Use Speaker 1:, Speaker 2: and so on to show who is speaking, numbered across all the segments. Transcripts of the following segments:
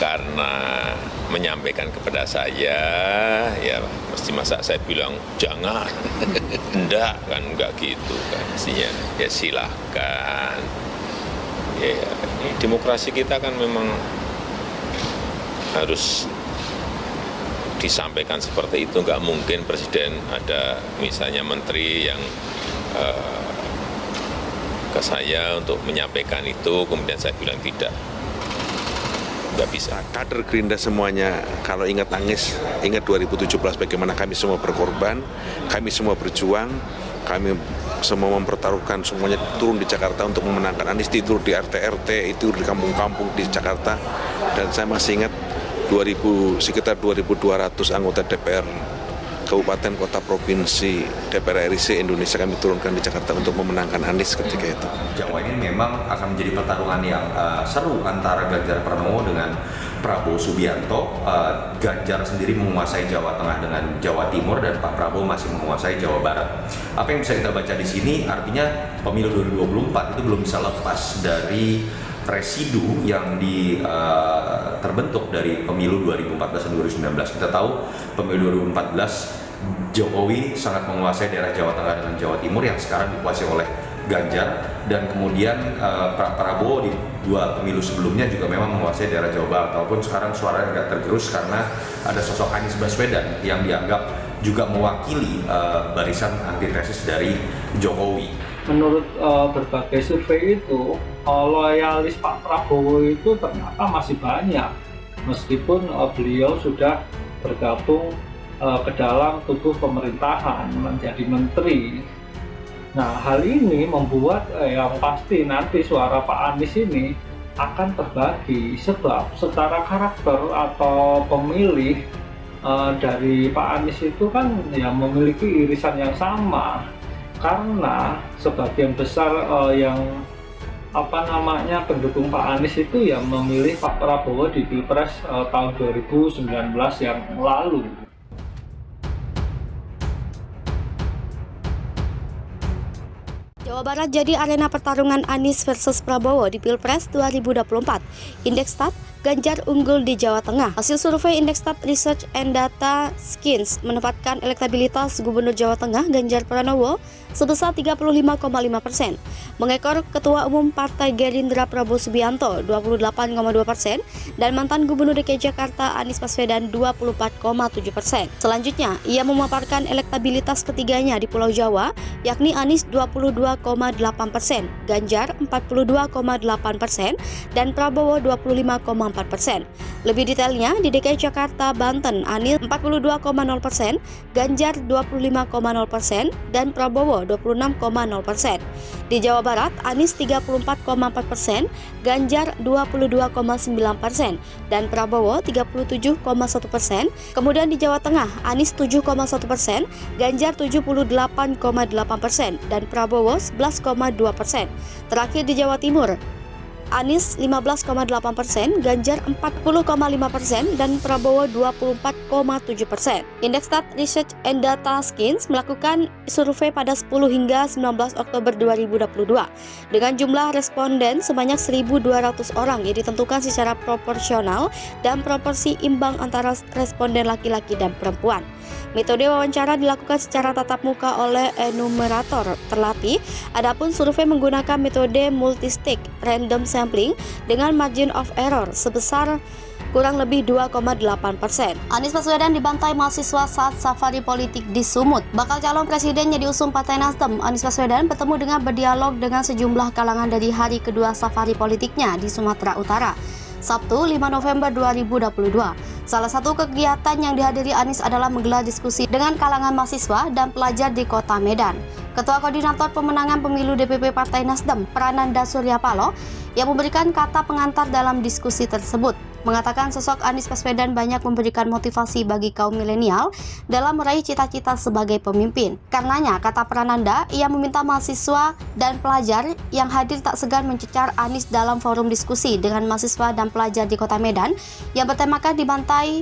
Speaker 1: karena menyampaikan kepada saya, ya masa saya bilang jangan, enggak gitu kan, mestinya ya silahkan. Ya, ini demokrasi kita kan memang harus disampaikan seperti itu, nggak mungkin presiden ada misalnya menteri yang ke saya untuk menyampaikan itu, kemudian saya bilang tidak. Nggak bisa.
Speaker 2: Kader Gerindra semuanya, kalau ingat Anies, ingat 2017 bagaimana kami semua berkorban, kami semua berjuang, kami semua mempertaruhkan semuanya turun di Jakarta untuk memenangkan Anies, tidur di RT-RT, itu di kampung-kampung di Jakarta, dan saya masih ingat sekitar 2.200 anggota DPR Kabupaten, Kota, Provinsi, DPR RI se-Indonesia kami turunkan di Jakarta untuk memenangkan Anies ketika itu.
Speaker 3: Jawa ini memang akan menjadi pertarungan yang seru antara Ganjar Pranowo dengan Prabowo Subianto. Ganjar sendiri menguasai Jawa Tengah dengan Jawa Timur dan Pak Prabowo masih menguasai Jawa Barat. Apa yang bisa kita baca di sini artinya pemilu 2024 itu belum bisa lepas dari residu yang terbentuk dari pemilu 2014 dan 2019. Kita tahu pemilu 2014 Jokowi sangat menguasai daerah Jawa Tengah dengan Jawa Timur yang sekarang dikuasai oleh Ganjar, dan kemudian Prabowo di dua pemilu sebelumnya juga memang menguasai daerah Jawa Barat, walaupun sekarang suaranya agak tergerus karena ada sosok Anies Baswedan yang dianggap juga mewakili barisan antitesis dari Jokowi.
Speaker 4: Menurut berbagai survei itu, loyalis Pak Prabowo itu ternyata masih banyak, meskipun beliau sudah bergabung ke dalam tubuh pemerintahan, menjadi menteri. Nah, hal ini membuat yang pasti nanti suara Pak Anies ini akan terbagi, sebab secara karakter atau pemilih dari Pak Anies itu kan ya memiliki irisan yang sama, karena sebagian besar yang pendukung Pak Anies itu yang memilih Pak Prabowo di Pilpres tahun 2019 yang lalu.
Speaker 5: Jawa Barat jadi arena pertarungan Anies versus Prabowo di Pilpres 2024. Indekstat, Ganjar unggul di Jawa Tengah. Hasil survei Indekstat Research and Data Skins menempatkan elektabilitas Gubernur Jawa Tengah Ganjar Pranowo sebesar 35,5%, mengekor Ketua Umum Partai Gerindra Prabowo Subianto 28,2% dan mantan Gubernur DKI Jakarta Anies Baswedan 24,7%. Selanjutnya, ia memaparkan elektabilitas ketiganya di Pulau Jawa, yakni Anies 22,8%, Ganjar 42,8%, dan Prabowo 25,4%. Lebih detailnya, di DKI Jakarta, Banten, Anies 42,0%, Ganjar 25,0%, dan Prabowo 26,0%. Di Jawa Barat, Anies 34,4%, Ganjar 22,9%, dan Prabowo 37,1%. Kemudian di Jawa Tengah, Anies 7,1%, Ganjar 78,8%, dan Prabowo 11,2%. Terakhir di Jawa Timur, Anies 15,8%, Ganjar 40,5%, dan Prabowo 24,7%. Indekstat Research and Data Skins melakukan survei pada 10 hingga 19 Oktober 2022 dengan jumlah responden sebanyak 1.200 orang yang ditentukan secara proporsional dan proporsi imbang antara responden laki-laki dan perempuan. Metode wawancara dilakukan secara tatap muka oleh enumerator terlatih, adapun survei menggunakan metode multistage random sampling dengan margin of error sebesar kurang lebih 2,8%. Anies Baswedan dibantai mahasiswa saat safari politik di Sumut. Bakal calon presidennya diusung Partai Nasdem, Anies Baswedan bertemu dengan berdialog dengan sejumlah kalangan dari hari kedua safari politiknya di Sumatera Utara, Sabtu 5 November 2022. Salah satu kegiatan yang dihadiri Anies adalah menggelar diskusi dengan kalangan mahasiswa dan pelajar di Kota Medan. Ketua Koordinator Pemenangan Pemilu DPP Partai Nasdem, Prananda Suryapalo, yang memberikan kata pengantar dalam diskusi tersebut, mengatakan sosok Anies Baswedan banyak memberikan motivasi bagi kaum milenial dalam meraih cita-cita sebagai pemimpin. Karenanya, kata Prananda, ia meminta mahasiswa dan pelajar yang hadir tak segan mencecar Anies dalam forum diskusi dengan mahasiswa dan pelajar di Kota Medan yang bertemakan dibantai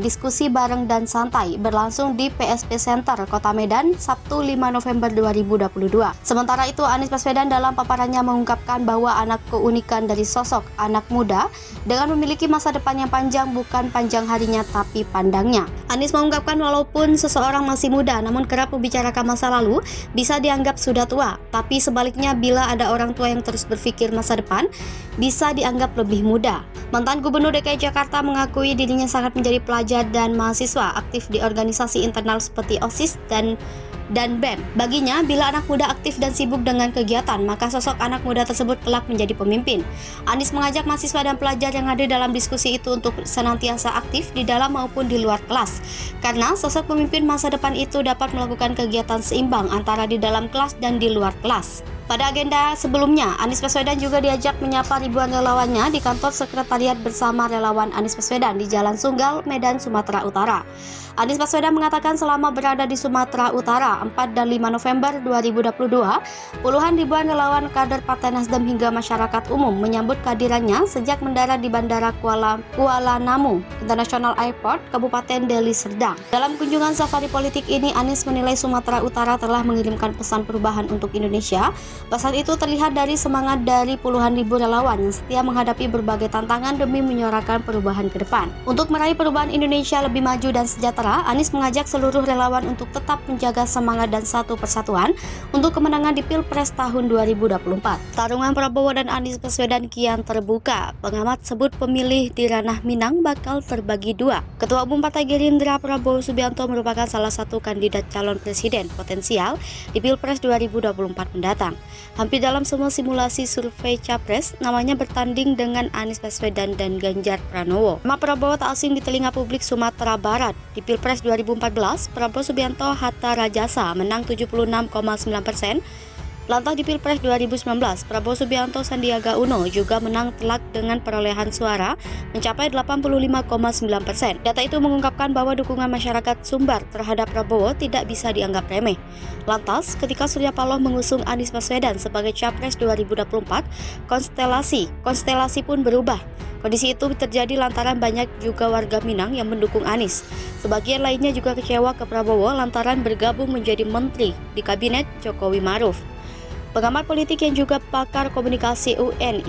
Speaker 5: diskusi bareng dan santai berlangsung di PSP Center Kota Medan Sabtu 5 November 2022. Sementara itu, Anies Baswedan dalam paparannya mengungkapkan bahwa anak keunikan dari sosok anak muda dengan memiliki masa depan yang panjang, bukan panjang harinya tapi pandangnya. Anies mengungkapkan walaupun seseorang masih muda namun kerap membicarakan masa lalu bisa dianggap sudah tua, tapi sebaliknya bila ada orang tua yang terus berpikir masa depan bisa dianggap lebih muda. Mantan Gubernur DKI Jakarta mengakui dirinya sangat menjadi pelajar dan mahasiswa aktif di organisasi internal seperti OSIS dan BEM. Baginya, bila anak muda aktif dan sibuk dengan kegiatan, maka sosok anak muda tersebut kelak menjadi pemimpin. Anies mengajak mahasiswa dan pelajar yang hadir dalam diskusi itu untuk senantiasa aktif di dalam maupun di luar kelas. Karena sosok pemimpin masa depan itu dapat melakukan kegiatan seimbang antara di dalam kelas dan di luar kelas. Pada agenda sebelumnya, Anies Baswedan juga diajak menyapa ribuan relawannya di kantor sekretariat bersama relawan Anies Baswedan di Jalan Sunggal, Medan, Sumatera Utara. Anies Baswedan mengatakan selama berada di Sumatera Utara 4 dan 5 November 2022, puluhan ribuan relawan kader Partai Nasdem hingga masyarakat umum menyambut kehadirannya sejak mendarat di Bandara Kuala Namu International Airport, Kabupaten Deli Serdang. Dalam kunjungan safari politik ini, Anies menilai Sumatera Utara telah mengirimkan pesan perubahan untuk Indonesia. Pesan itu terlihat dari semangat dari puluhan ribu relawan yang setia menghadapi berbagai tantangan demi menyuarakan perubahan ke depan. Untuk meraih perubahan Indonesia lebih maju dan sejahtera, Anies mengajak seluruh relawan untuk tetap menjaga semangat dan satu persatuan untuk kemenangan di Pilpres tahun 2024. Tarungan Prabowo dan Anies Baswedan kian terbuka. Pengamat sebut pemilih di ranah Minang bakal terbagi dua. Ketua Umum Partai Gerindra Prabowo Subianto merupakan salah satu kandidat calon presiden potensial di Pilpres 2024 mendatang. Hampir dalam semua simulasi survei Capres, namanya bertanding dengan Anies Baswedan dan Ganjar Pranowo. Nama Prabowo tak asing di telinga publik Sumatera Barat. Di Pilpres 2014, Prabowo Subianto Hatta Rajasa menang 76,9%. Lantas di Pilpres 2019, Prabowo Subianto Sandiaga Uno juga menang telak dengan perolehan suara mencapai 85,9%. Data itu mengungkapkan bahwa dukungan masyarakat Sumbar terhadap Prabowo tidak bisa dianggap remeh. Lantas, ketika Surya Paloh mengusung Anies Baswedan sebagai Capres 2024, konstelasi pun berubah. Kondisi itu terjadi lantaran banyak juga warga Minang yang mendukung Anies. Sebagian lainnya juga kecewa ke Prabowo lantaran bergabung menjadi menteri di kabinet Jokowi Maruf. Pengamat politik yang juga pakar komunikasi UN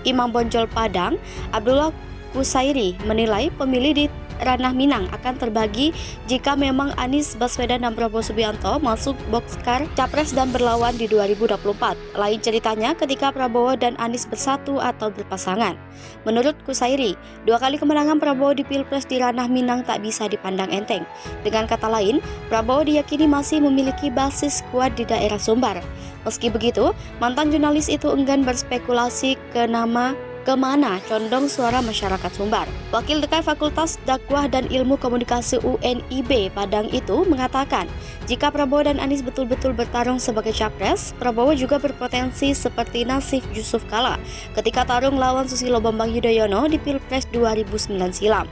Speaker 5: Imam Bonjol Padang, Abdullah Kusairi menilai pemilih di ranah Minang akan terbagi jika memang Anies Baswedan dan Prabowo Subianto masuk boxcar Capres dan berlawan di 2024. Lain ceritanya ketika Prabowo dan Anies bersatu atau berpasangan. Menurut Kusairi, 2 kali kemenangan Prabowo di Pilpres di ranah Minang tak bisa dipandang enteng. Dengan kata lain, Prabowo diyakini masih memiliki basis kuat di daerah Sumbar. Meski begitu, mantan jurnalis itu enggan berspekulasi kemana condong suara masyarakat Sumbar. Wakil Dekan Fakultas Dakwah dan Ilmu Komunikasi UNIB Padang itu mengatakan, jika Prabowo dan Anies betul-betul bertarung sebagai Capres, Prabowo juga berpotensi seperti nasib Yusuf Kala ketika tarung lawan Susilo Bambang Yudhoyono di Pilpres 2009 silam.